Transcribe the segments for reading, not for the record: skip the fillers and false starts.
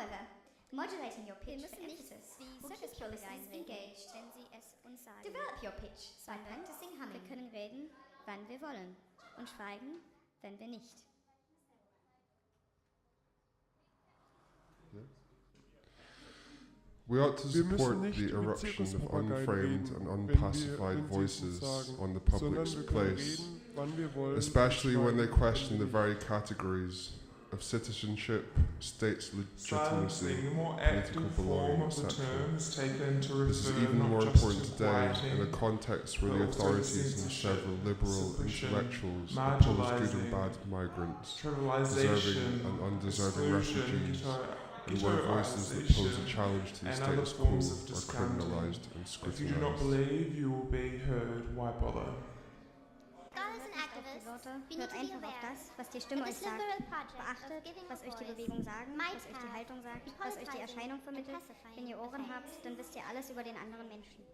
However, modulating your pitch for emphasis will keep your listeners engaged. Develop your pitch by practicing humming. Wir können reden, wann wir wollen, und schweigen, wenn wir nicht. We ought to support the eruption of unframed and unpacified voices on the public's place, especially when they question the very categories of citizenship, state's legitimacy, political belonging, etc. This is even more important today in a context where the authorities and several liberal intellectuals oppose good and bad migrants, deserving and undeserving refugees, and where voices that pose a challenge to the status quo are criminalized and If you do not scrutinized. believe you will be heard, why bother? Hört einfach auf das, was die Stimme euch sagt. Beachtet, was euch die Bewegung sagen, was euch die Haltung sagt, was euch die Erscheinung vermittelt. Wenn ihr Ohren habt, dann wisst ihr alles über den anderen Menschen.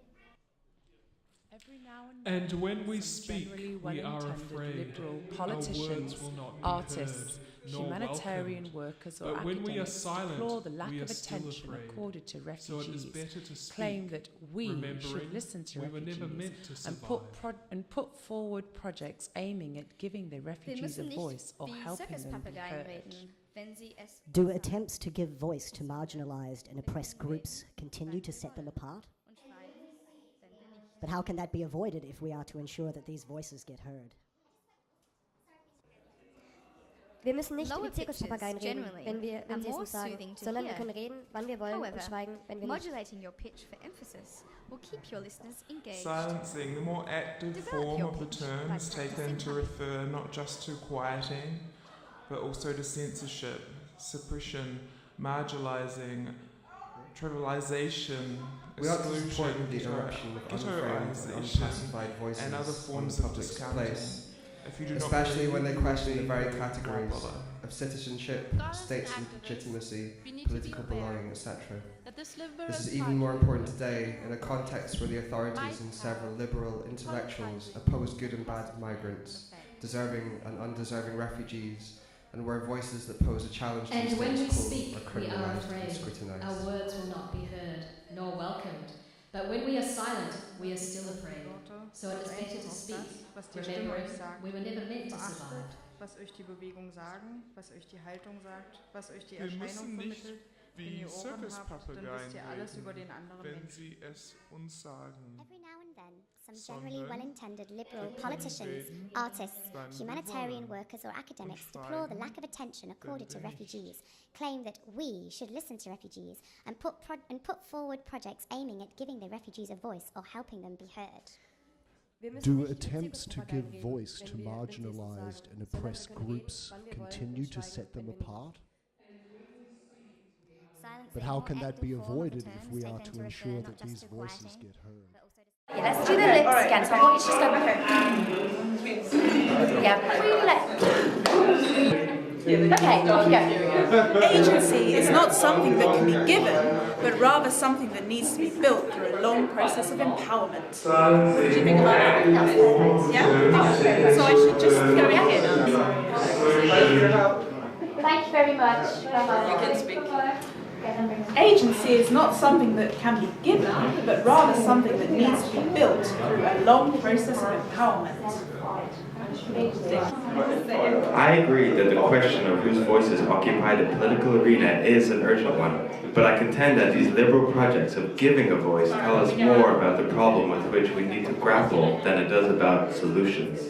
And when we speak, we are afraid politicians, our words will not be artists, heard, nor humanitarian welcomed. workers or But when we are academics silent, deplore the lack we are of still attention afraid. accorded to So it is refugees, better to speak, claim that we remembering should listen to we were never refugees meant to and survive. put forward projects aiming at giving the refugees a voice or helping them be heard. Do attempts to give voice to marginalized and oppressed groups continue to set them apart? But how can that be avoided if we are to ensure that these voices get heard? Wir müssen nicht Lower mit Zirkuspapageien pitches reden, wenn sie es more uns sagen, soothing to sondern wir hear. können reden, wann wir wollen, However, und schweigen, wenn wir nicht. modulating your pitch for emphasis will keep your listeners engaged. Silencing, the more active Develop form your of the pitch by terms taken practicing to humming. refer not just to quieting, but also to censorship, suppression, marginalizing, trivialization, We ought to exclusion, support the eruption of unframed and ghettoization, unpacified voices and other on forms the of public's discounting. place, If you do not especially believe when they you question will the be very heard, why categories bother? of citizenship, state's legitimacy, political belonging, etc. This is even more important today in a context where the authorities and several liberal intellectuals oppose good and bad migrants, deserving and undeserving refugees, and where voices that pose a challenge to the And when we status quo speak, are we are criminalized and afraid. scrutinized. Our words will not be heard, nor welcomed. But when we are silent, we are still afraid. So it is better to speak, remembering we were never meant to survive. Was euch die Bewegung sagen, was euch die Haltung sagt, was euch die Wir Erscheinung müssen nicht vermittelt. Wenn wie ihr Ohren habt, dann wisst Circuspapagei ihr alles über reden, den anderen wenn Menschen. sie es uns sagen. Every now and then, some Sondern generally well-intended liberal wir politicians, reden, artists, wann wir humanitarian wollen, workers or academics und deplore the schweigen, lack of attention accorded to wenn wir nicht. refugees, claim that we should listen to refugees, and put forward projects aiming at giving the refugees a voice or helping them be heard. Do attempts to give voice to marginalized and oppressed groups continue to set them apart? But how can that be avoided if we are to ensure that these voices get heard? Yeah, let's do the lips again. So I want you to just go. Yeah, okay, off you go. Agency is not something that can be given, but rather something that needs to be built through a long process of empowerment. What do you think about that? Yeah? So I should just go in here now. Thank you very much. You can speak. Agency is not something that can be given, but rather something that needs to be built through a long process of empowerment. I agree that the question of whose voices occupy the political arena is an urgent one, but I contend that these liberal projects of giving a voice tell us more about the problem with which we need to grapple than it does about solutions.